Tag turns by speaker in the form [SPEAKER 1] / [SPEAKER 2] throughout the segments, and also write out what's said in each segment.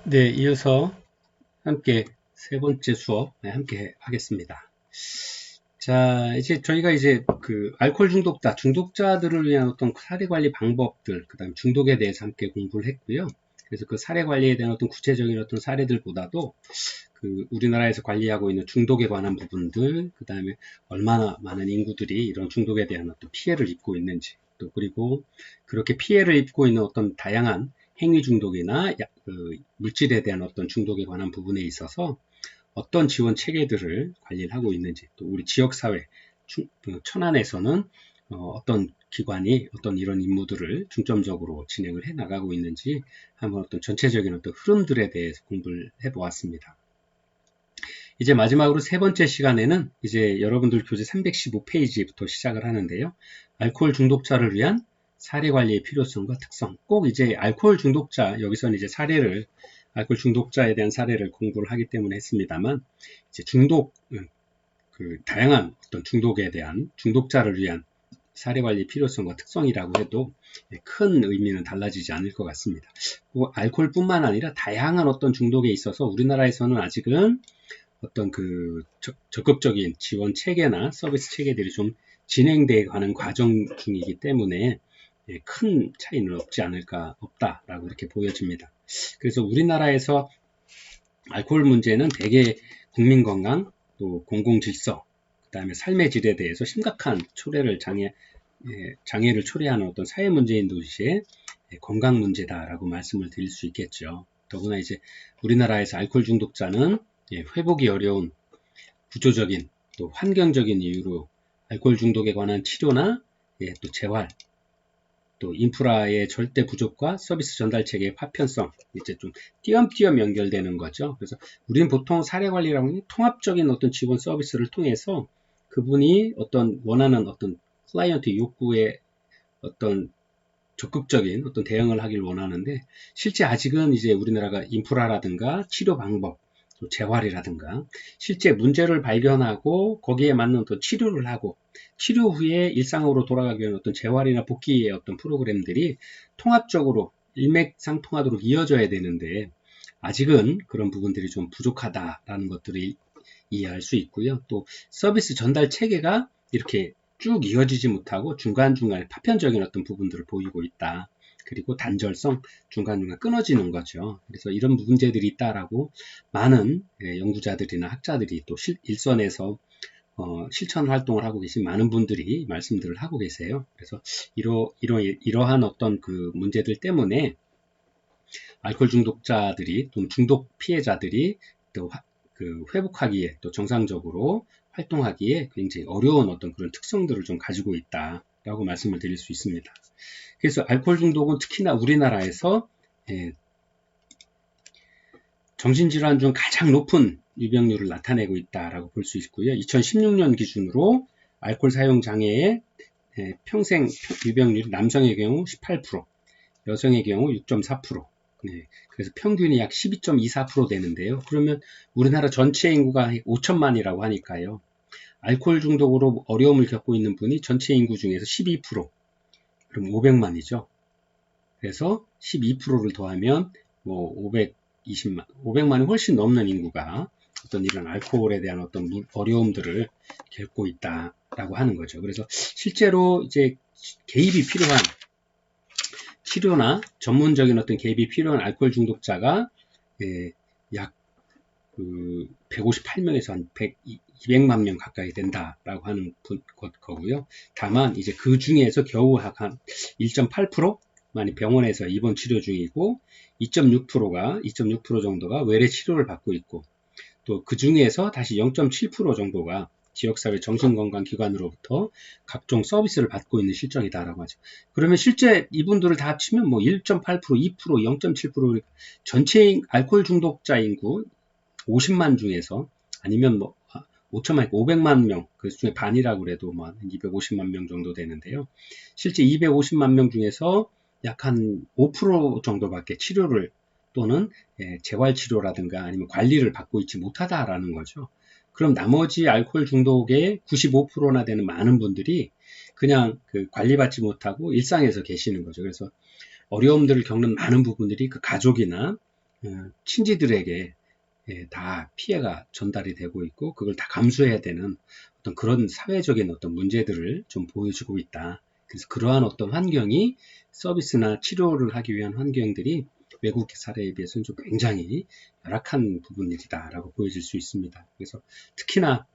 [SPEAKER 1] 네, 이어서 함께 세 번째 수업 함께 하겠습니다. 자, 이제 저희가 그 알코올 중독자들을 위한 어떤 사례 관리 방법들, 그다음 중독에 대해서 함께 공부를 했고요. 그래서 그 사례 관리에 대한 어떤 구체적인 어떤 사례들보다도 그 우리나라에서 관리하고 있는 중독에 관한 부분들, 그다음에 얼마나 많은 인구들이 이런 중독에 대한 어떤 피해를 입고 있는지, 또 그리고 그렇게 피해를 입고 있는 어떤 다양한 행위 중독이나 그 물질에 대한 어떤 중독에 관한 부분에 있어서 어떤 지원 체계들을 관리를 하고 있는지, 또 우리 지역사회, 천안에서는 어떤 기관이 어떤 이런 임무들을 중점적으로 진행을 해 나가고 있는지 한번 어떤 전체적인 어떤 흐름들에 대해서 공부를 해 보았습니다. 이제 마지막으로 세 번째 시간에는 이제 여러분들 교재 315페이지부터 시작을 하는데요. 알코올 중독자를 위한 사례 관리의 필요성과 특성. 꼭 이제 알코올 중독자, 여기서는 이제 알코올 중독자에 대한 사례를 공부를 하기 때문에 했습니다만, 이제 그 다양한 어떤 중독에 대한 중독자를 위한 사례 관리 필요성과 특성이라고 해도 큰 의미는 달라지지 않을 것 같습니다. 알코올뿐만 아니라 다양한 어떤 중독에 있어서 우리나라에서는 아직은 어떤 그 적극적인 지원 체계나 서비스 체계들이 좀 진행되어 가는 과정 중이기 때문에 큰 차이는 없다라고 이렇게 보여집니다. 그래서 우리나라에서 알코올 문제는 대개 국민 건강, 또 공공 질서, 그 다음에 삶의 질에 대해서 심각한 장애를 초래하는 어떤 사회 문제인 동시에 건강 문제다라고 말씀을 드릴 수 있겠죠. 더구나 이제 우리나라에서 알코올 중독자는 회복이 어려운 구조적인 또 환경적인 이유로 알코올 중독에 관한 치료나 또 재활, 또 인프라의 절대 부족과 서비스 전달 체계의 파편성, 이제 좀 띄엄띄엄 연결되는 거죠. 그래서 우리는 보통 사례 관리라고 하는 통합적인 어떤 지원 서비스를 통해서 그분이 어떤 원하는 어떤 클라이언트 욕구에 어떤 적극적인 어떤 대응을 하길 원하는데, 실제 아직은 이제 우리나라가 인프라라든가 치료 방법, 또 재활이라든가 실제 문제를 발견하고 거기에 맞는 어떤 치료를 하고 치료 후에 일상으로 돌아가기 위한 어떤 재활이나 복귀의 어떤 프로그램들이 통합적으로 일맥상통하도록 이어져야 되는데, 아직은 그런 부분들이 좀 부족하다라는 것들을 이해할 수 있고요. 또 서비스 전달 체계가 이렇게 쭉 이어지지 못하고 중간중간에 파편적인 어떤 부분들을 보이고 있다. 그리고 단절성, 중간중간 끊어지는 거죠. 그래서 이런 문제들이 있다라고 많은 연구자들이나 학자들이 또 일선에서 실천 활동을 하고 계신 많은 분들이 말씀들을 하고 계세요. 그래서 이러한 어떤 그 문제들 때문에 알코올 중독자들이 또 중독 피해자들이 또 그 회복하기에 또 정상적으로 활동하기에 굉장히 어려운 어떤 그런 특성들을 좀 가지고 있다라고 말씀을 드릴 수 있습니다. 그래서 알코올 중독은 특히나 우리나라에서 정신질환 중 가장 높은 유병률을 나타내고 있다라고 볼 수 있고요. 2016년 기준으로 알코올 사용 장애의 평생 유병률이 남성의 경우 18%, 여성의 경우 6.4%, 그래서 평균이 약 12.24% 되는데요. 그러면 우리나라 전체 인구가 5천만이라고 하니까요. 알코올 중독으로 어려움을 겪고 있는 분이 전체 인구 중에서 12%, 그럼 500만이죠. 그래서 12%를 더하면 뭐 500만이 훨씬 넘는 인구가 어떤 이런 알코올에 대한 어떤 어려움들을 겪고 있다라고 하는 거죠. 그래서 실제로 이제 개입이 필요한 치료나 전문적인 어떤 개입이 필요한 알코올 중독자가 약 158명에서 한 200만 명 가까이 된다라고 하는 거고요. 다만 이제 그 중에서 겨우 한 1.8%만이 병원에서 입원 치료 중이고 2.6% 정도가 외래 치료를 받고 있고, 또 그 중에서 다시 0.7% 정도가 지역사회 정신건강기관으로부터 각종 서비스를 받고 있는 실정이다라고 하죠. 그러면 실제 이분들을 다 합치면 뭐 1.8%, 2%, 0.7% 전체 알코올 중독자 인구 50만 중에서, 아니면 뭐 5천만, 500만 명, 그 중에 반이라고 그래도 뭐 250만 명 정도 되는데요. 실제 250만 명 중에서 약 한 5% 정도밖에 치료를 또는 재활치료라든가 아니면 관리를 받고 있지 못하다라는 거죠. 그럼 나머지 알코올 중독의 95%나 되는 많은 분들이 그냥 그 관리받지 못하고 일상에서 계시는 거죠. 그래서 어려움들을 겪는 많은 부분들이 그 가족이나 친지들에게 다 피해가 전달이 되고 있고 그걸 다 감수해야 되는 어떤 그런 사회적인 어떤 문제들을 좀 보여주고 있다. 그래서 그러한 어떤 환경이 서비스나 치료를 하기 위한 환경들이 외국 사례에 비해서는 좀 굉장히 열악한 부분이다라고 보여질 수 있습니다. 그래서 특히나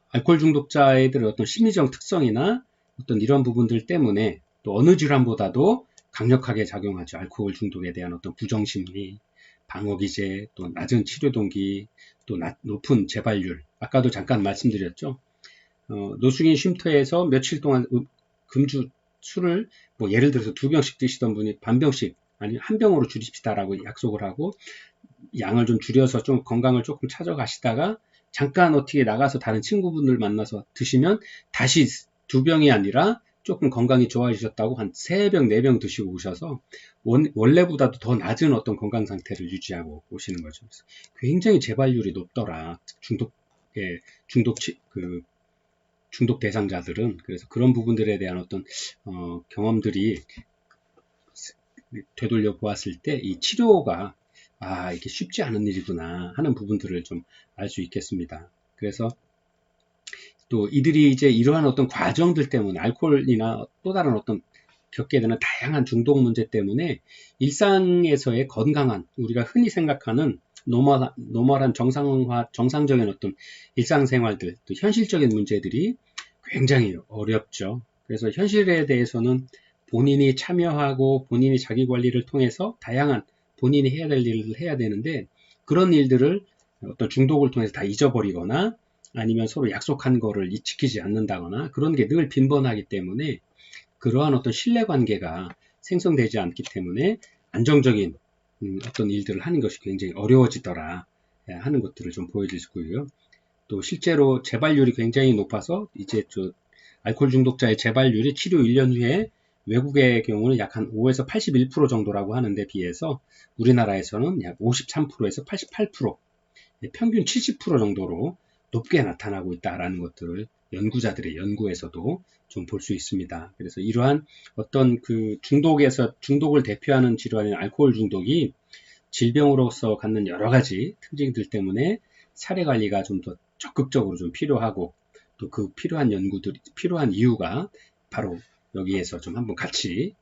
[SPEAKER 1] 알코올 중독자애들의 어떤 심리적 특성이나 어떤 이런 부분들 때문에 또 어느 질환보다도 강력하게 작용하죠. 알코올 중독에 대한 어떤 부정심리, 방어기제, 또 낮은 치료 동기, 또 높은 재발률. 아까도 잠깐 말씀드렸죠. 노숙인 쉼터에서 며칠 동안 금주 술을 뭐 예를 들어서 2병씩 드시던 분이 반병씩 아니 한 병으로 줄입시다라고 약속을 하고 양을 좀 줄여서 좀 건강을 조금 찾아가시다가 잠깐 어떻게 나가서 다른 친구분들 만나서 드시면 다시 2병이 아니라 조금 건강이 좋아지셨다고 한 3병, 4병 드시고 오셔서 원래보다도 더 낮은 어떤 건강 상태를 유지하고 오시는 거죠. 그래서 굉장히 재발률이 높더라. 중독 대상자들은. 그래서 그런 부분들에 대한 어떤 경험들이 되돌려 보았을 때 이 치료가 이게 쉽지 않은 일이구나 하는 부분들을 좀 알 수 있겠습니다. 그래서 또 이들이 이제 이러한 어떤 과정들 때문에 알코올이나 또 다른 어떤 겪게 되는 다양한 중독 문제 때문에 일상에서의 건강한 우리가 흔히 생각하는 노멀한 정상적인 어떤 일상생활들 또 현실적인 문제들이 굉장히 어렵죠. 그래서 현실에 대해서는 본인이 참여하고 본인이 자기 관리를 통해서 다양한 본인이 해야 될 일을 해야 되는데 그런 일들을 어떤 중독을 통해서 다 잊어버리거나 아니면 서로 약속한 거를 지키지 않는다거나 그런 게 늘 빈번하기 때문에 그러한 어떤 신뢰관계가 생성되지 않기 때문에 안정적인 어떤 일들을 하는 것이 굉장히 어려워지더라 하는 것들을 좀 보여줄 수 있고요. 또 실제로 재발률이 굉장히 높아서 이제 알코올 중독자의 재발률이 치료 1년 후에 외국의 경우는 약 한 5에서 81% 정도라고 하는데 비해서 우리나라에서는 약 53%에서 88%, 평균 70% 정도로 높게 나타나고 있다라는 것들을 연구자들의 연구에서도 좀 볼 수 있습니다. 그래서 이러한 어떤 그 중독을 대표하는 질환인 알코올 중독이 질병으로서 갖는 여러 가지 특징들 때문에 사례 관리가 좀 더 적극적으로 좀 필요하고 또 그 필요한 이유가 바로 여기에서 좀 한번 같이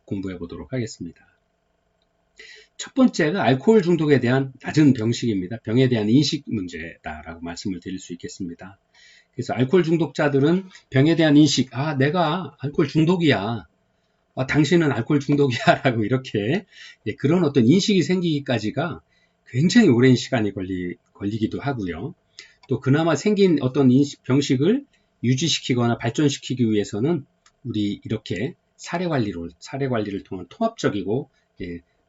[SPEAKER 1] 공부해 보도록 하겠습니다. 첫 번째가 알코올 중독에 대한 낮은 병식입니다. 병에 대한 인식 문제다라고 말씀을 드릴 수 있겠습니다. 그래서 알코올 중독자들은 병에 대한 인식, 내가 알코올 중독이야. 당신은 알코올 중독이야. 라고 이렇게 그런 어떤 인식이 생기기까지가 굉장히 오랜 시간이 걸리기도 하고요. 또 그나마 생긴 어떤 병식을 유지시키거나 발전시키기 위해서는 우리 이렇게 사례 관리를 통한 통합적이고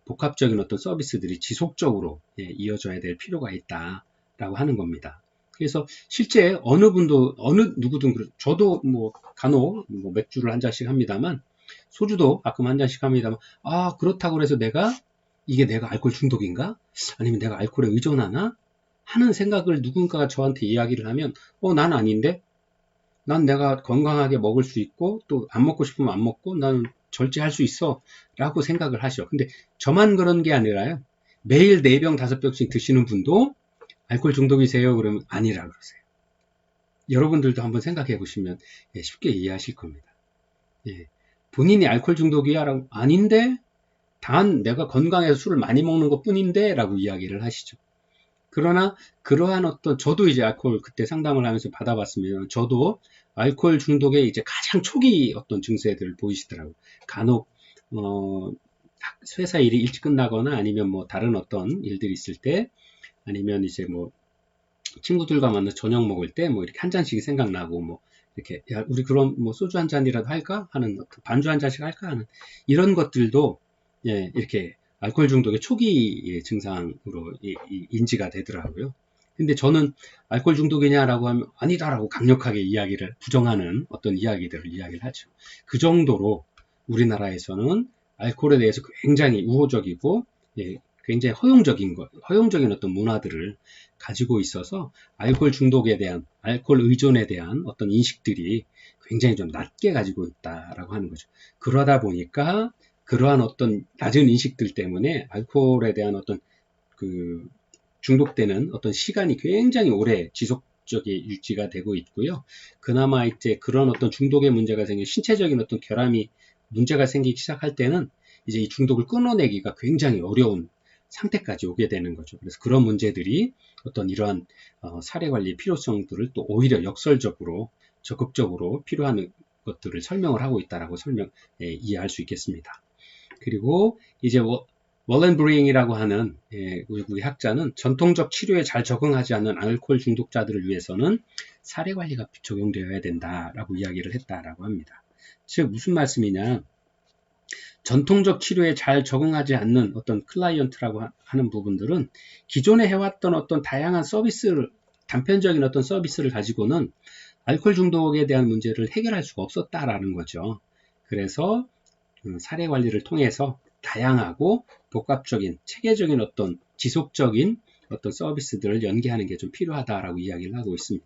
[SPEAKER 1] 복합적인 어떤 서비스들이 지속적으로 이어져야 될 필요가 있다라고 하는 겁니다. 그래서 실제 어느 누구든 저도 뭐 간혹 맥주를 한 잔씩 합니다만 소주도 가끔 한 잔씩 합니다만 그렇다고 해서 이게 내가 알코올 중독인가? 아니면 내가 알코올에 의존하나? 하는 생각을 누군가가 저한테 이야기를 하면 난 아닌데? 난 내가 건강하게 먹을 수 있고 또 안 먹고 싶으면 안 먹고 나는 절제할 수 있어 라고 생각을 하셔. 근데 저만 그런 게 아니라요. 매일 4병 5병씩 드시는 분도 알코올 중독이세요? 그러면 아니라 그러세요. 여러분들도 한번 생각해 보시면 쉽게 이해하실 겁니다. 본인이 알코올 중독이야? 라고 아닌데 단 내가 건강해서 술을 많이 먹는 것 뿐인데 라고 이야기를 하시죠. 그러나 그러한 저도 이제 알코올 그때 상담을 하면서 받아봤으면 저도 알코올 중독의 이제 가장 초기 어떤 증세들을 보이시더라고요. 간혹 회사 일이 일찍 끝나거나 아니면 뭐 다른 어떤 일들이 있을 때 아니면 이제 뭐 친구들과 만나서 저녁 먹을 때 뭐 이렇게 한 잔씩이 생각나고 뭐 이렇게 우리 그럼 뭐 소주 한 잔이라도 할까 하는 반주 한 잔씩 할까 하는 이런 것들도 이렇게 알코올 중독의 초기 증상으로 인지가 되더라고요. 근데 저는 알코올 중독이냐라고 하면 아니다라고 강력하게 부정하는 어떤 이야기를 하죠. 그 정도로 우리나라에서는 알코올에 대해서 굉장히 우호적이고 굉장히 허용적인 어떤 문화들을 가지고 있어서 알코올 중독에 대한, 알코올 의존에 대한 어떤 인식들이 굉장히 좀 낮게 가지고 있다라고 하는 거죠. 그러다 보니까 그러한 어떤 낮은 인식들 때문에 알코올에 대한 어떤 그 중독되는 어떤 시간이 굉장히 오래 지속적이 유지가 되고 있고요. 그나마 이제 그런 어떤 중독의 문제가 생겨 신체적인 어떤 결함이 문제가 생기기 시작할 때는 이제 이 중독을 끊어내기가 굉장히 어려운 상태까지 오게 되는 거죠. 그래서 그런 문제들이 어떤 이러한 사례 관리 필요성들을 또 오히려 역설적으로 적극적으로 필요한 것들을 설명을 하고 있다라고 이해할 수 있겠습니다. 그리고 이제 월렌브링이라고 하는 우리 학자는 전통적 치료에 잘 적응하지 않는 알코올 중독자들을 위해서는 사례 관리가 적용되어야 된다라고 이야기를 했다라고 합니다. 즉 무슨 말씀이냐? 전통적 치료에 잘 적응하지 않는 어떤 클라이언트라고 하는 부분들은 기존에 해왔던 어떤 다양한 서비스를 단편적인 어떤 서비스를 가지고는 알코올 중독에 대한 문제를 해결할 수가 없었다라는 거죠. 그래서 사례 관리를 통해서 다양하고 복합적인 체계적인 어떤 지속적인 어떤 서비스들을 연계하는 게 좀 필요하다라고 이야기를 하고 있습니다.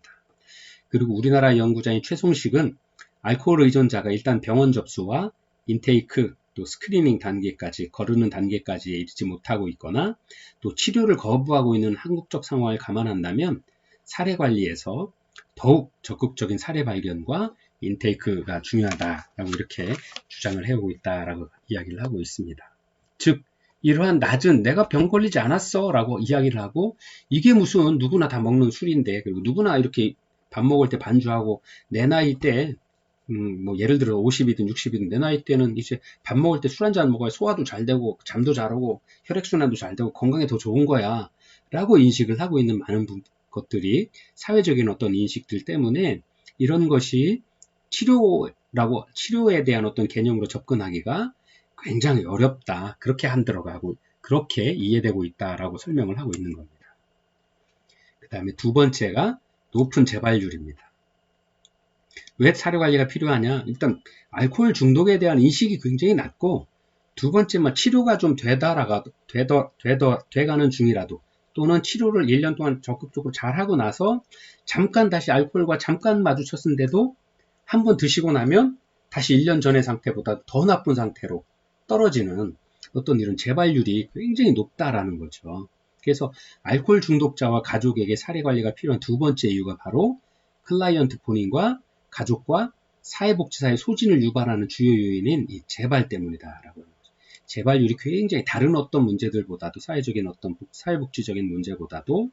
[SPEAKER 1] 그리고 우리나라 연구자인 최송식은 알코올 의존자가 일단 병원 접수와 인테이크 또 스크리닝 단계까지 거르는 단계까지 이르지 못하고 있거나 또 치료를 거부하고 있는 한국적 상황을 감안한다면 사례 관리에서 더욱 적극적인 사례 발견과 인테이크가 중요하다라고 이렇게 주장을 해오고 있다라고 이야기를 하고 있습니다. 즉 이러한 낮은 내가 병 걸리지 않았어 라고 이야기를 하고 이게 무슨 누구나 다 먹는 술인데 그리고 누구나 이렇게 밥 먹을 때 반주하고 내 나이 때 뭐 예를 들어 50이든 60이든 내 나이 때는 이제 밥 먹을 때 술 한잔 먹어야 소화도 잘 되고 잠도 잘 오고 혈액순환도 잘 되고 건강에 더 좋은 거야 라고 인식을 하고 있는 많은 것들이 사회적인 어떤 인식들 때문에 이런 것이 치료에 대한 어떤 개념으로 접근하기가 굉장히 어렵다. 그렇게 한들어가고 그렇게 이해되고 있다라고 설명을 하고 있는 겁니다. 그 다음에 두 번째가 높은 재발률입니다. 왜 사례 관리가 필요하냐? 일단 알코올 중독에 대한 인식이 굉장히 낮고 두 번째 치료가 좀 돼가는 중이라도 또는 치료를 1년 동안 적극적으로 잘 하고 나서 잠깐 다시 알코올과 잠깐 마주쳤는데도 한번 드시고 나면 다시 1년 전의 상태보다 더 나쁜 상태로 떨어지는 어떤 이런 재발률이 굉장히 높다라는 거죠. 그래서 알코올 중독자와 가족에게 사례 관리가 필요한 두 번째 이유가 바로 클라이언트 본인과 가족과 사회복지사의 소진을 유발하는 주요 요인인 이 재발 때문이다라고 합니다. 재발률이 굉장히 다른 어떤 문제들보다도 사회복지적인 문제보다도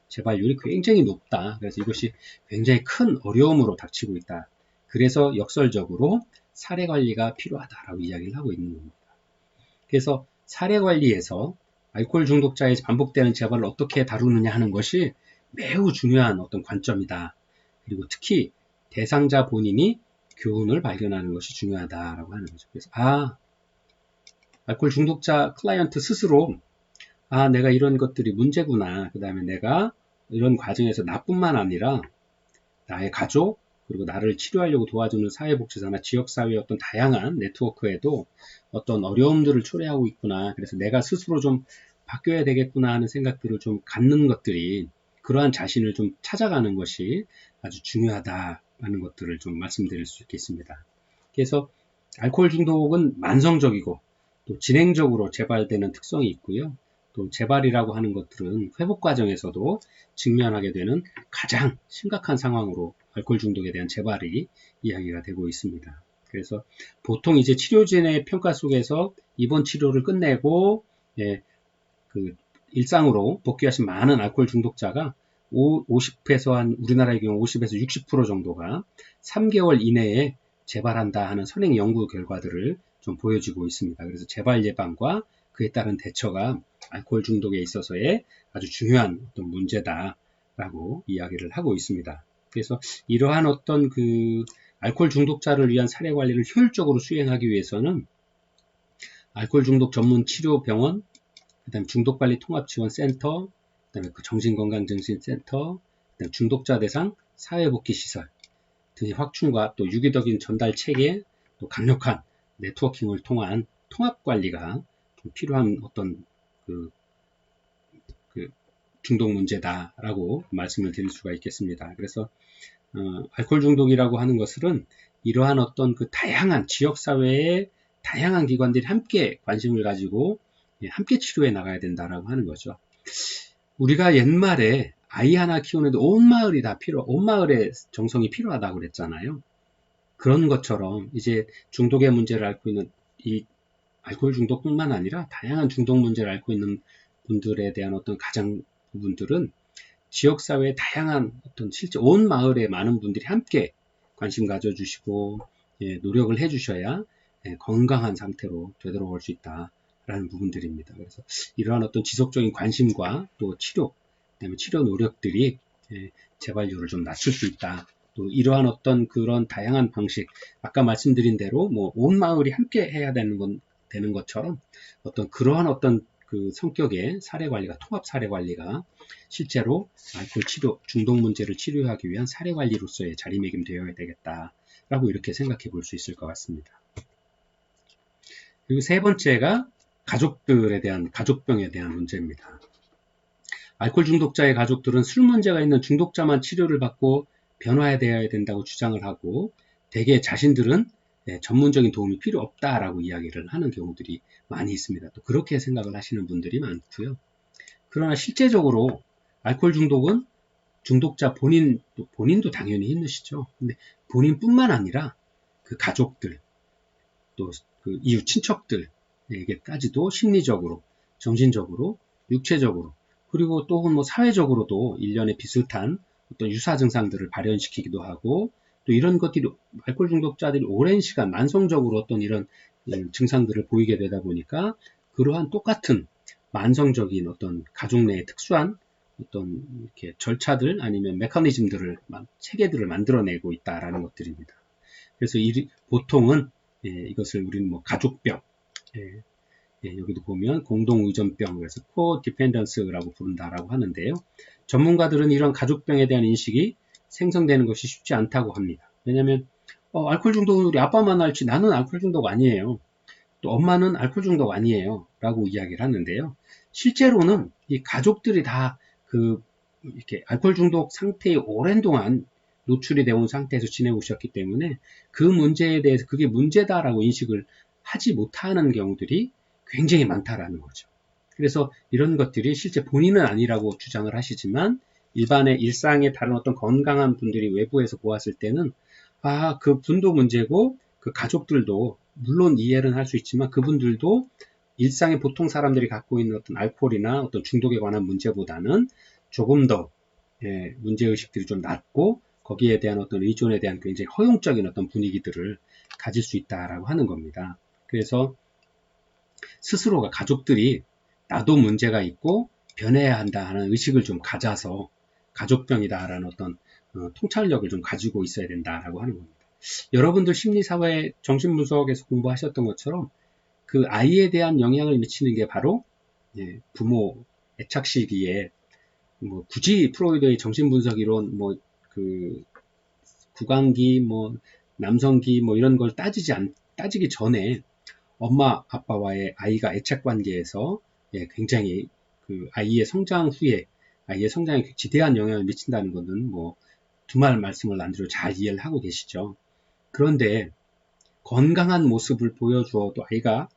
[SPEAKER 1] 재발률이 굉장히 높다. 그래서 이것이 굉장히 큰 어려움으로 닥치고 있다. 그래서 역설적으로 사례 관리가 필요하다라고 이야기를 하고 있는 겁니다. 그래서 사례 관리에서 알코올 중독자의 반복되는 재발을 어떻게 다루느냐 하는 것이 매우 중요한 어떤 관점이다. 그리고 특히 대상자 본인이 교훈을 발견하는 것이 중요하다라고 하는 거죠. 그래서 알코올 중독자 클라이언트 스스로 내가 이런 것들이 문제구나. 그 다음에 내가 이런 과정에서 나뿐만 아니라 나의 가족 그리고 나를 치료하려고 도와주는 사회복지사나 지역사회의 어떤 다양한 네트워크에도 어떤 어려움들을 초래하고 있구나. 그래서 내가 스스로 좀 바뀌어야 되겠구나 하는 생각들을 좀 갖는 것들이 그러한 자신을 좀 찾아가는 것이 아주 중요하다라는 것들을 좀 말씀드릴 수 있겠습니다. 그래서 알코올 중독은 만성적이고 또 진행적으로 재발되는 특성이 있고요. 또 재발이라고 하는 것들은 회복 과정에서도 직면하게 되는 가장 심각한 상황으로 알코올 중독에 대한 재발이 이야기가 되고 있습니다. 그래서 보통 이제 치료진의 평가 속에서 입원 치료를 끝내고 일상으로 복귀하신 많은 알코올 중독자가 50에서 우리나라의 경우 50에서 60% 정도가 3개월 이내에 재발한다 하는 선행 연구 결과들을 좀 보여주고 있습니다. 그래서 재발 예방과 그에 따른 대처가 알코올 중독에 있어서의 아주 중요한 어떤 문제다라고 이야기를 하고 있습니다. 그래서 이러한 어떤 알코올 중독자를 위한 사례 관리를 효율적으로 수행하기 위해서는 알코올 중독 전문 치료병원, 그다음에 중독관리 통합지원센터, 그다음에 정신건강증진센터, 그다음에 중독자 대상 사회복귀시설 등의 확충과 또 유기적인 전달 체계, 또 강력한 네트워킹을 통한 통합 관리가 좀 필요한 어떤 중독 문제다라고 말씀을 드릴 수가 있겠습니다. 그래서 알코올 중독이라고 하는 것은 이러한 어떤 다양한 지역사회의 다양한 기관들이 함께 관심을 가지고 함께 치료해 나가야 된다라고 하는 거죠. 우리가 옛말에 아이 하나 키우는데 온 마을의 정성이 필요하다고 그랬잖아요. 그런 것처럼 이제 중독의 문제를 앓고 있는 이 알코올 중독뿐만 아니라 다양한 중독 문제를 앓고 있는 분들에 대한 어떤 가장 부분들은 지역사회의 다양한 어떤 실제 온 마을의 많은 분들이 함께 관심 가져주시고 노력을 해주셔야 건강한 상태로 되돌아올 수 있다라는 부분들입니다. 그래서 이러한 어떤 지속적인 관심과 또 치료, 그다음에 치료 노력들이 재발률을 좀 낮출 수 있다. 또 이러한 어떤 그런 다양한 방식, 아까 말씀드린 대로 뭐 온 마을이 함께 해야 되는 것처럼 어떤 그러한 어떤 그 성격의 사례 관리가 통합 사례 관리가 실제로 알코올 치료, 중독 문제를 치료하기 위한 사례 관리로서의 자리매김되어야 되겠다라고 이렇게 생각해 볼 수 있을 것 같습니다. 그리고 세 번째가 가족병에 대한 문제입니다. 알코올 중독자의 가족들은 술 문제가 있는 중독자만 치료를 받고 변화되어야 된다고 주장을 하고 대개 자신들은 전문적인 도움이 필요 없다라고 이야기를 하는 경우들이 많이 있습니다. 또 그렇게 생각을 하시는 분들이 많고요. 그러나 실제적으로 알코올 중독은 중독자 본인도 당연히 힘드시죠. 근데 본인뿐만 아니라 그 가족들, 또 그 이웃 친척들에게까지도 심리적으로, 정신적으로, 육체적으로, 그리고 또 뭐 사회적으로도 일련의 비슷한 어떤 유사 증상들을 발현시키기도 하고, 또 이런 것들이 알코올 중독자들이 오랜 시간 만성적으로 어떤 이런 증상들을 보이게 되다 보니까 그러한 똑같은 만성적인 어떤 가족 내의 특수한 어떤 이렇게 절차들 아니면 메커니즘들을 체계들을 만들어내고 있다라는 것들입니다. 그래서 보통은 이것을 우리는 뭐 가족병, 여기도 보면 공동의존병, 그래서 코디펜던스라고 부른다라고 하는데요. 전문가들은 이런 가족병에 대한 인식이 생성되는 것이 쉽지 않다고 합니다. 왜냐하면 알코올 중독은 우리 아빠만 알지 나는 알코올 중독 아니에요. 또 엄마는 알코올 중독 아니에요. 라고 이야기를 하는데요. 실제로는 이 가족들이 다 이렇게 알코올 중독 상태에 오랜 동안 노출이 되어 온 상태에서 지내오셨기 때문에 그 문제에 대해서 그게 문제다라고 인식을 하지 못하는 경우들이 굉장히 많다라는 거죠. 그래서 이런 것들이 실제 본인은 아니라고 주장을 하시지만 일반의 일상의 다른 어떤 건강한 분들이 외부에서 보았을 때는 그 분도 문제고 그 가족들도 물론 이해는 할 수 있지만 그분들도 일상의 보통 사람들이 갖고 있는 어떤 알코올이나 어떤 중독에 관한 문제보다는 조금 더 문제의식들이 좀 낮고 거기에 대한 어떤 의존에 대한 굉장히 허용적인 어떤 분위기들을 가질 수 있다라고 하는 겁니다. 그래서 스스로가 가족들이 나도 문제가 있고 변해야 한다 하는 의식을 좀 가져서 가족병이다라는 어떤 통찰력을 좀 가지고 있어야 된다라고 하는 겁니다. 여러분들 심리사회 정신분석에서 공부하셨던 것처럼 그 아이에 대한 영향을 미치는 게 바로 부모 애착 시기에 뭐 굳이 프로이드의 정신분석 이론 그 구강기 남성기 이런 걸 따지기 전에 엄마 아빠와의 아이가 애착 관계에서 굉장히 그 아이의 성장 후에 아이의 성장에 지대한 영향을 미친다는 것은 두말 말씀을 안 드려 잘 이해를 하고 계시죠. 그런데 건강한 모습을 보여주어도 아이가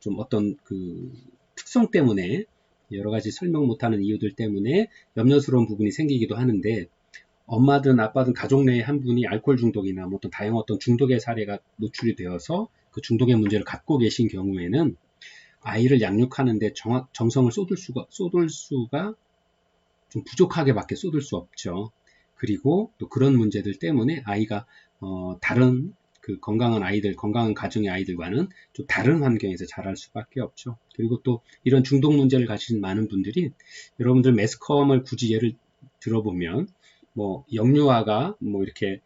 [SPEAKER 1] 좀 어떤 그 특성 때문에 여러 가지 설명 못하는 이유들 때문에 염려스러운 부분이 생기기도 하는데 엄마든 아빠든 가족 내에 한 분이 알코올 중독이나 어떤 다양한 어떤 중독의 사례가 노출이 되어서 그 중독의 문제를 갖고 계신 경우에는 아이를 양육하는데 정성을 쏟을 수가 좀 부족하게밖에 쏟을 수 없죠. 그리고 또 그런 문제들 때문에 아이가 다른 그 건강한 가정의 아이들과는 좀 다른 환경에서 자랄 수밖에 없죠. 그리고 또 이런 중독 문제를 가진 많은 분들이 여러분들 매스컴을 굳이 예를 들어보면 영유아가 이렇게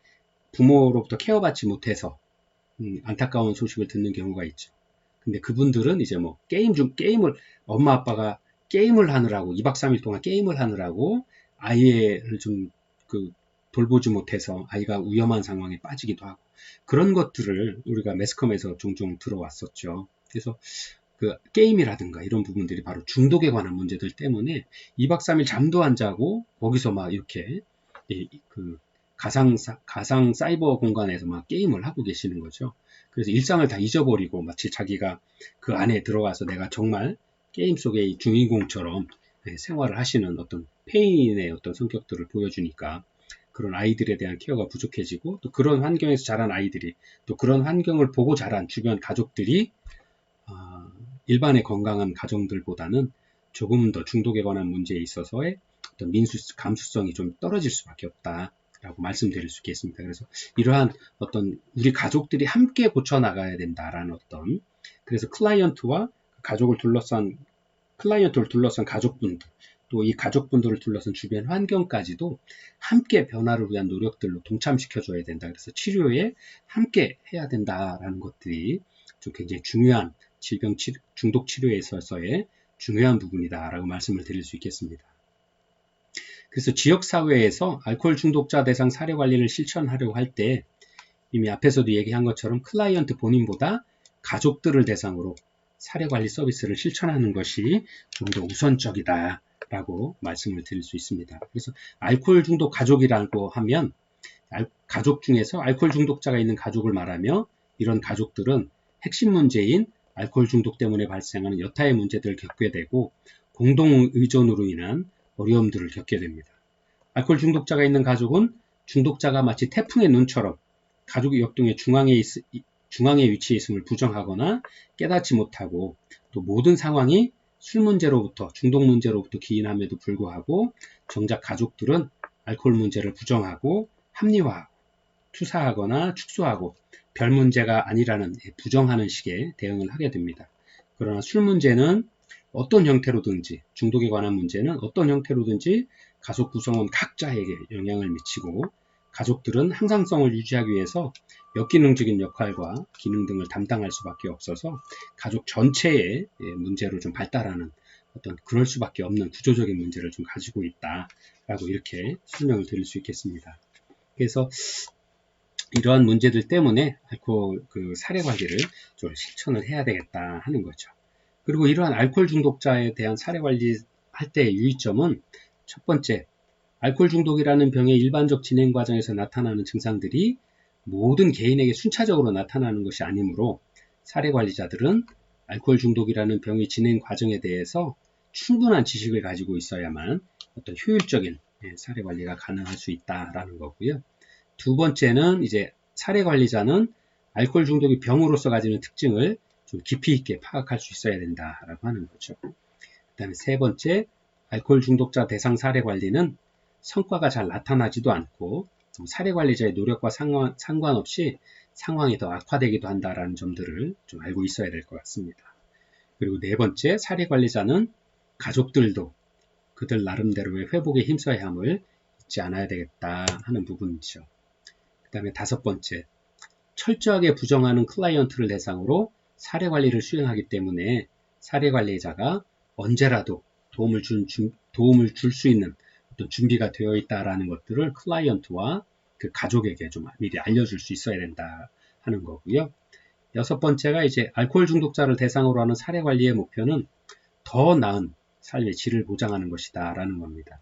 [SPEAKER 1] 부모로부터 케어받지 못해서 안타까운 소식을 듣는 경우가 있죠. 근데 그분들은 이제 게임을 엄마 아빠가 게임을 하느라고 2박 3일 동안 게임을 하느라고 아이를 좀 돌보지 못해서 아이가 위험한 상황에 빠지기도 하고 그런 것들을 우리가 매스컴에서 종종 들어왔었죠. 그래서 그 게임이라든가 이런 부분들이 바로 중독에 관한 문제들 때문에 2박 3일 잠도 안 자고 거기서 이렇게 그 가상 사이버 공간에서 게임을 하고 계시는 거죠. 그래서 일상을 다 잊어버리고 마치 자기가 그 안에 들어가서 내가 정말 게임 속의 주인공처럼 생활을 하시는 어떤 폐인의 어떤 성격들을 보여주니까 그런 아이들에 대한 케어가 부족해지고, 또 그런 환경에서 자란 아이들이, 또 그런 환경을 보고 자란 주변 가족들이 일반의 건강한 가정들보다는 조금 더 중독에 관한 문제에 있어서의 어떤 감수성이 좀 떨어질 수밖에 없다라고 말씀드릴 수 있겠습니다. 그래서 이러한 어떤 우리 가족들이 함께 고쳐나가야 된다라는 어떤, 그래서 클라이언트를 둘러싼 가족분들, 또 이 가족분들을 둘러싼 주변 환경까지도 함께 변화를 위한 노력들로 동참시켜줘야 된다. 그래서 치료에 함께 해야 된다라는 것들이 좀 굉장히 중요한 중독 치료에 있어서의 중요한 부분이다라고 말씀을 드릴 수 있겠습니다. 그래서 지역사회에서 알코올 중독자 대상 사례 관리를 실천하려고 할 때 이미 앞에서도 얘기한 것처럼 클라이언트 본인보다 가족들을 대상으로 사례 관리 서비스를 실천하는 것이 좀 더 우선적이다 라고 말씀을 드릴 수 있습니다. 그래서 알코올 중독 가족이라고 하면 가족 중에서 알코올 중독자가 있는 가족을 말하며, 이런 가족들은 핵심 문제인 알코올 중독 때문에 발생하는 여타의 문제들을 겪게 되고 공동 의존으로 인한 어려움들을 겪게 됩니다. 알코올 중독자가 있는 가족은 중독자가 마치 태풍의 눈처럼 가족의 역동의 중앙에 위치해 있음을 부정하거나 깨닫지 못하고, 또 모든 상황이 술 문제로부터, 중독 문제로부터 기인함에도 불구하고 정작 가족들은 알코올 문제를 부정하고 합리화하고 투사하거나 축소하고 별 문제가 아니라는 부정하는 식의 대응을 하게 됩니다. 그러나 술 문제는 어떤 형태로든지, 중독에 관한 문제는 어떤 형태로든지 가족 구성원 각자에게 영향을 미치고, 가족들은 항상성을 유지하기 위해서 역기능적인 역할과 기능 등을 담당할 수밖에 없어서 가족 전체의 문제로 좀 발달하는 어떤, 그럴 수밖에 없는 구조적인 문제를 좀 가지고 있다라고 이렇게 설명을 드릴 수 있겠습니다. 그래서 이러한 문제들 때문에 알코올 사례 관리를 좀 실천을 해야 되겠다 하는 거죠. 그리고 이러한 알코올 중독자에 대한 사례 관리 할 때의 유의점은, 첫 번째, 알코올 중독이라는 병의 일반적 진행 과정에서 나타나는 증상들이 모든 개인에게 순차적으로 나타나는 것이 아니므로 사례 관리자들은 알코올 중독이라는 병의 진행 과정에 대해서 충분한 지식을 가지고 있어야만 어떤 효율적인 사례 관리가 가능할 수 있다라는 거고요. 두 번째는 이제 사례 관리자는 알코올 중독이 병으로서 가지는 특징을 좀 깊이 있게 파악할 수 있어야 된다라고 하는 거죠. 그 다음에 세 번째, 알코올 중독자 대상 사례 관리는 성과가 잘 나타나지도 않고 사례 관리자의 노력과 상관없이 상황이 더 악화되기도 한다라는 점들을 좀 알고 있어야 될 것 같습니다. 그리고 네 번째, 사례 관리자는 가족들도 그들 나름대로의 회복에 힘써야 함을 잊지 않아야 되겠다 하는 부분이죠. 그 다음에 다섯 번째, 철저하게 부정하는 클라이언트를 대상으로 사례 관리를 수행하기 때문에 사례 관리자가 언제라도 도움을 줄 수 있는 어떤 준비가 되어 있다라는 것들을 클라이언트와 그 가족에게 좀 미리 알려줄 수 있어야 된다 하는 거고요. 여섯 번째가 이제 알코올 중독자를 대상으로 하는 사례 관리의 목표는 더 나은 삶의 질을 보장하는 것이다 라는 겁니다.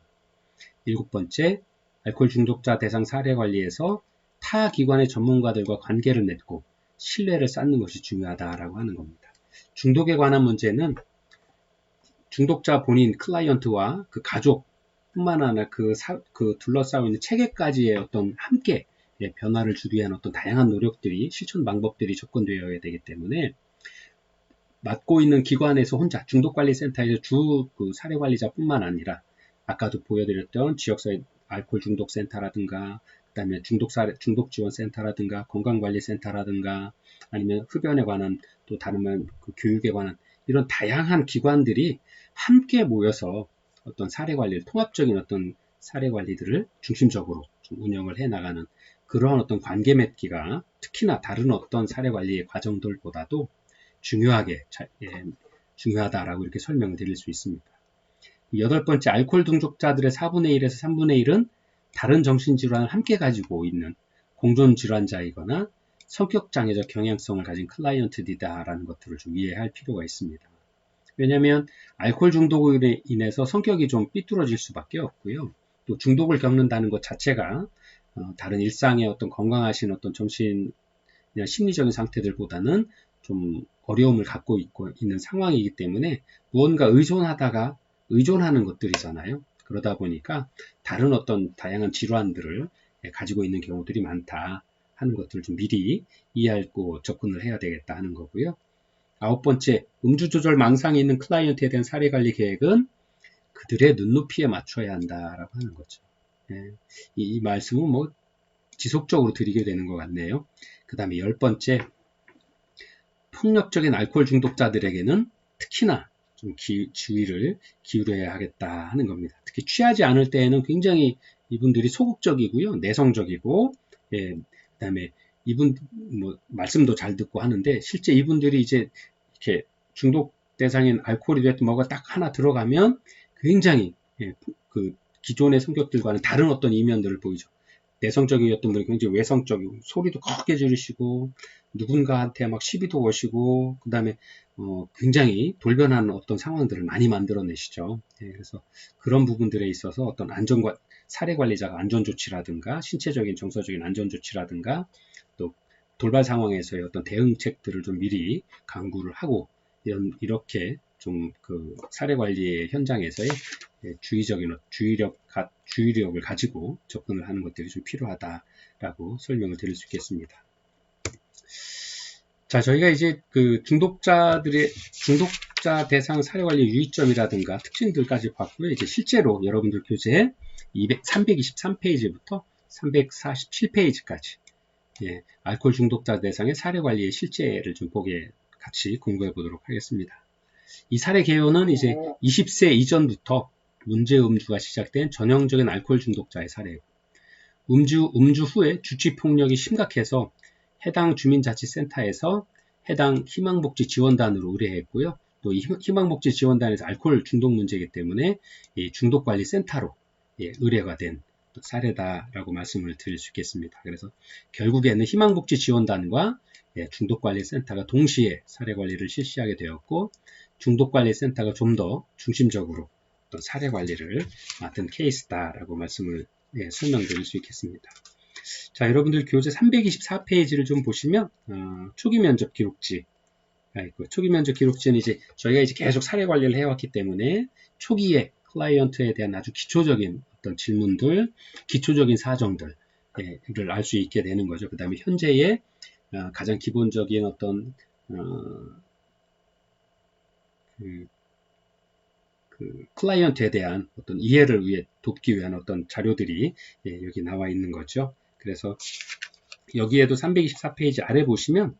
[SPEAKER 1] 일곱 번째, 알코올 중독자 대상 사례 관리에서 타 기관의 전문가들과 관계를 맺고 신뢰를 쌓는 것이 중요하다라고 하는 겁니다. 중독에 관한 문제는 중독자 본인 클라이언트와 그 가족 뿐만 아니라 그 둘러싸고 있는 체계까지의 어떤 함께 변화를 주기 위한 어떤 다양한 노력들이, 실천 방법들이 접근되어야 되기 때문에 맡고 있는 기관에서 혼자 중독관리센터에서 그 사례관리자뿐만 아니라 아까도 보여드렸던 지역사회 알코올 중독센터라든가, 그 다음에 중독지원센터라든가 건강관리센터라든가, 아니면 흡연에 관한, 또 다른 그 교육에 관한 이런 다양한 기관들이 함께 모여서 어떤 사례 관리를, 통합적인 어떤 사례 관리들을 중심적으로 좀 운영을 해 나가는 그러한 어떤 관계 맺기가 특히나 다른 어떤 사례 관리의 과정들보다도 중요하다라고 이렇게 설명을 드릴 수 있습니다. 여덟 번째, 알코올 중독자들의 4분의 1에서 3분의 1은 다른 정신질환을 함께 가지고 있는 공존질환자이거나 성격장애적 경향성을 가진 클라이언트이다라는 것들을 좀 이해할 필요가 있습니다. 왜냐하면 알코올 중독으로 인해서 성격이 좀 삐뚤어질 수밖에 없고요. 또 중독을 겪는다는 것 자체가 다른 일상의 어떤 건강하신 어떤 정신 그냥 심리적인 상태들보다는 좀 어려움을 갖고 있는 상황이기 때문에 무언가 의존하는 것들이잖아요. 그러다 보니까 다른 어떤 다양한 질환들을 가지고 있는 경우들이 많다 하는 것들을 좀 미리 이해하고 접근을 해야 되겠다 하는 거고요. 9번째, 음주 조절 망상이 있는 클라이언트에 대한 사례 관리 계획은 그들의 눈높이에 맞춰야 한다라고 하는 거죠. 이 말씀은 뭐 지속적으로 드리게 되는 것 같네요. 그 다음에 10번째, 폭력적인 알코올 중독자들에게는 특히나 좀 주의를 기울여야 하겠다 하는 겁니다. 특히 취하지 않을 때에는 굉장히 이분들이 소극적이고요, 내성적이고, 그 다음에 이분 뭐 말씀도 잘 듣고 하는데 실제 이분들이 이제 이렇게 중독 대상인 알코올이 됐든 뭐가 딱 하나 들어가면 굉장히 그 기존의 성격들과는 다른 어떤 이면들을 보이죠. 내성적이었던 분이 굉장히 외성적이고 소리도 크게 지르시고 누군가한테 막 시비도 거시고 그 다음에 굉장히 돌변하는 어떤 상황들을 많이 만들어내시죠. 그래서 그런 부분들에 있어서 어떤 사례 관리자가 안전조치라든가 신체적인 정서적인 안전조치라든가 또 돌발 상황에서의 어떤 대응책들을 좀 미리 강구를 하고 이렇게 좀 그 사례 관리의 현장에서의 주의력을 가지고 접근을 하는 것들이 좀 필요하다라고 설명을 드릴 수 있겠습니다. 자, 저희가 이제 그 중독자 대상 사례 관리 유의점이라든가 특징들까지 봤고요. 이제 실제로 여러분들 교재 323페이지부터 347페이지까지 알코올 중독자 대상의 사례 관리의 실제를 좀 같이 공부해 보도록 하겠습니다. 이 사례 개요는 이제 20세 이전부터 문제 음주가 시작된 전형적인 알코올 중독자의 사례예요. 음주 후에 주치 폭력이 심각해서 해당 주민자치센터에서 해당 희망복지 지원단으로 의뢰했고요. 또 희망복지 지원단에서 알코올 중독 문제이기 때문에 중독관리센터로 의뢰가 된 사례다라고 말씀을 드릴 수 있겠습니다. 그래서 결국에는 희망복지 지원단과 중독관리센터가 동시에 사례 관리를 실시하게 되었고 중독관리센터가 좀 더 중심적으로 사례 관리를 맡은 케이스다라고 말씀을 설명드릴 수 있겠습니다. 자, 여러분들 교재 324페이지를 좀 보시면 초기 면접 기록지 초기 면접 기록지는 이제 저희가 이제 계속 사례 관리를 해왔기 때문에 초기에 클라이언트에 대한 아주 기초적인 어떤 질문들, 기초적인 사정들을 알 수 있게 되는 거죠. 그 다음에 현재의 가장 기본적인 어떤 클라이언트에 대한 어떤 이해를 돕기 위한 어떤 자료들이 여기 나와 있는 거죠. 그래서 여기에도 324페이지 아래 보시면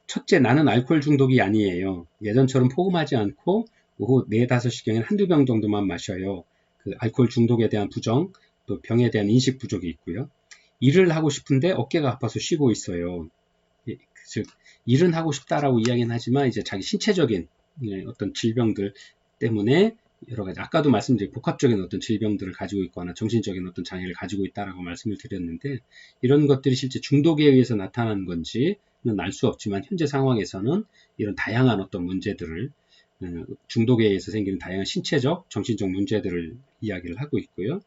[SPEAKER 1] 첫째, 나는 알코올 중독이 아니에요. 예전처럼 포금하지 않고 오후 4, 5시경엔 한두 병 정도만 마셔요. 그 알코올 중독에 대한 부정, 또 병에 대한 인식 부족이 있고요. 일을 하고 싶은데 어깨가 아파서 쉬고 있어요. 즉 일은 하고 싶다라고 이야기는 하지만 이제 자기 신체적인 어떤 질병들 때문에 여러 가지 아까도 말씀드린 복합적인 어떤 질병들을 가지고 있거나 정신적인 어떤 장애를 가지고 있다라고 말씀을 드렸는데 이런 것들이 실제 중독에 의해서 나타나는 건지는 알 수 없지만 현재 상황에서는 이런 다양한 어떤 문제들을 중독에 의해서 생기는 다양한 신체적, 정신적 문제들을 이야기를 하고 있고요.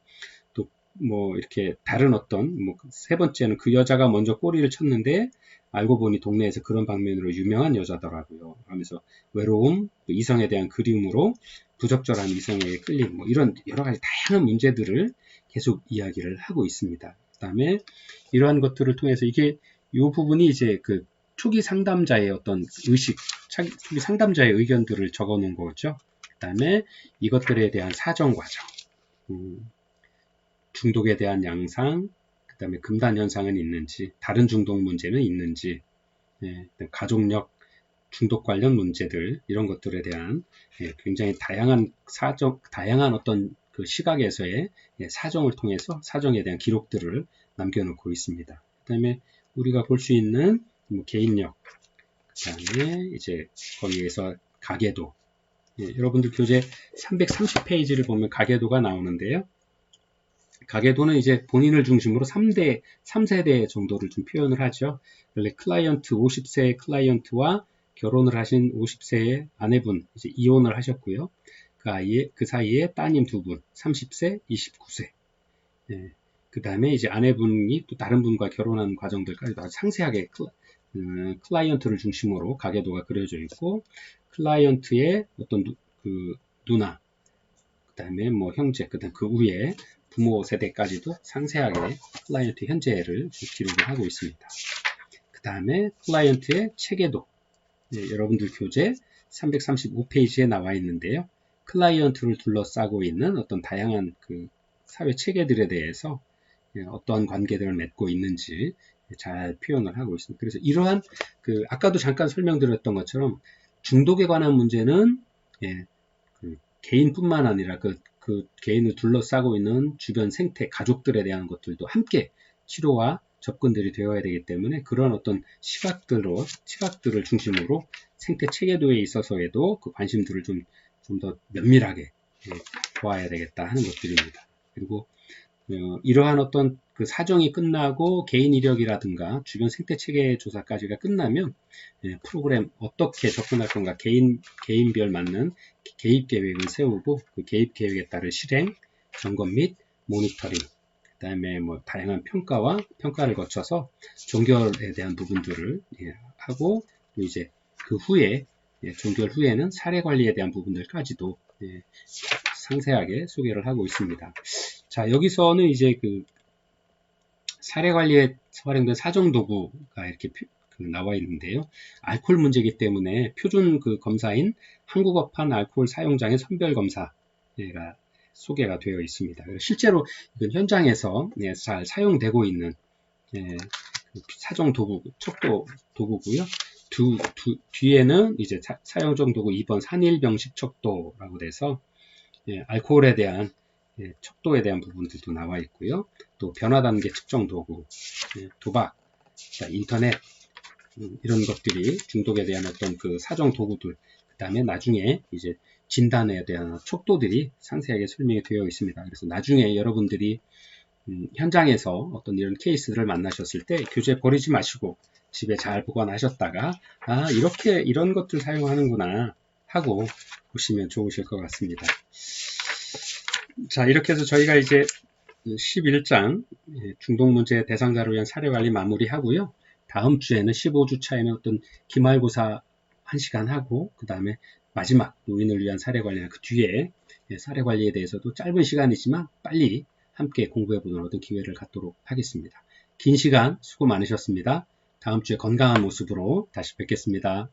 [SPEAKER 1] 또 뭐 이렇게 다른 어떤 세 번째는 그 여자가 먼저 꼬리를 쳤는데 알고 보니 동네에서 그런 방면으로 유명한 여자더라고요. 하면서 외로움, 또 이성에 대한 그리움으로 부적절한 이성에 끌림, 이런 여러 가지 다양한 문제들을 계속 이야기를 하고 있습니다. 그 다음에 이러한 것들을 통해서 이 부분이 이제 그 초기 상담자의 어떤 의식, 초기 상담자의 의견들을 적어 놓은 거죠. 그 다음에 이것들에 대한 사정 과정, 중독에 대한 양상, 그 다음에 금단 현상은 있는지, 다른 중독 문제는 있는지, 가족력, 중독 관련 문제들, 이런 것들에 대한 굉장히 다양한 어떤 그 시각에서의 사정을 통해서 사정에 대한 기록들을 남겨놓고 있습니다. 그 다음에 우리가 볼 수 있는 개인력, 그 다음에 이제 거기에서 가계도, 여러분들 교재 330페이지를 보면 가계도가 나오는데요. 가계도는 이제 본인을 중심으로 3세대 정도를 좀 표현을 하죠. 원래 클라이언트 50세 클라이언트와 결혼을 하신 50세의 아내분 이제 이혼을 하셨고요. 그 사이에 따님 두 분, 30세, 29세. 그 다음에 이제 아내분이 또 다른 분과 결혼하는 과정들까지 아주 상세하게 클라이언트를 중심으로 가계도가 그려져 있고, 클라이언트의 어떤 누나, 그 다음에 뭐 형제, 그 다음 그 위에 부모 세대까지도 상세하게 클라이언트 현재를 기록을 하고 있습니다. 그 다음에 클라이언트의 체계도, 여러분들 교재 335페이지에 나와 있는데요. 클라이언트를 둘러싸고 있는 어떤 다양한 그 사회 체계들에 대해서 어떠한 관계들을 맺고 있는지 잘 표현을 하고 있습니다. 그래서 이러한 아까도 잠깐 설명드렸던 것처럼 중독에 관한 문제는 그 개인뿐만 아니라 그 개인을 둘러싸고 있는 주변 생태, 가족들에 대한 것들도 함께 치료와 접근들이 되어야 되기 때문에 그런 어떤 시각들을 중심으로 생태 체계도에 있어서에도 그 관심들을 좀 더 면밀하게 보아야 되겠다 하는 것들입니다. 그리고 이러한 어떤 그 사정이 끝나고 개인 이력이라든가 주변 생태 체계 조사까지가 끝나면 프로그램 어떻게 접근할 건가 개인별 맞는 개입 계획을 세우고 그 개입 계획에 따른 실행, 점검 및 모니터링, 그 다음에 뭐 다양한 평가를 거쳐서 종결에 대한 부분들을 하고 또 이제 그 후에 종결 후에는 사례 관리에 대한 부분들까지도 상세하게 소개를 하고 있습니다. 자, 여기서는 이제 그 사례 관리에 활용된 사정 도구가 이렇게 나와 있는데요. 알코올 문제이기 때문에 표준 그 검사인 한국어판 알코올 사용장의 선별 검사가 소개가 되어 있습니다. 실제로 이건 현장에서 잘 사용되고 있는 사정 도구, 척도 도구고요. 뒤에는 이제 사용정 도구 2번 산일병식 척도라고 돼서 알코올에 대한 척도에 대한 부분들도 나와 있고요. 또 변화 단계 측정 도구, 도박, 인터넷 이런 것들이 중독에 대한 어떤 그 사정 도구들, 그 다음에 나중에 이제 진단에 대한 척도들이 상세하게 설명이 되어 있습니다. 그래서 나중에 여러분들이 현장에서 어떤 이런 케이스들을 만나셨을 때 교재 버리지 마시고 집에 잘 보관하셨다가 이렇게 이런 것들 사용하는구나 하고 보시면 좋으실 것 같습니다. 자, 이렇게 해서 저희가 이제 11장 중독 문제 대상자를 위한 사례 관리 마무리하고요. 다음 주에는 15주 차에는 어떤 기말고사 1시간 하고 그 다음에 마지막 노인을 위한 사례 관리는 그 뒤에 사례 관리에 대해서도 짧은 시간이지만 빨리 함께 공부해보는 어떤 기회를 갖도록 하겠습니다. 긴 시간 수고 많으셨습니다. 다음 주에 건강한 모습으로 다시 뵙겠습니다.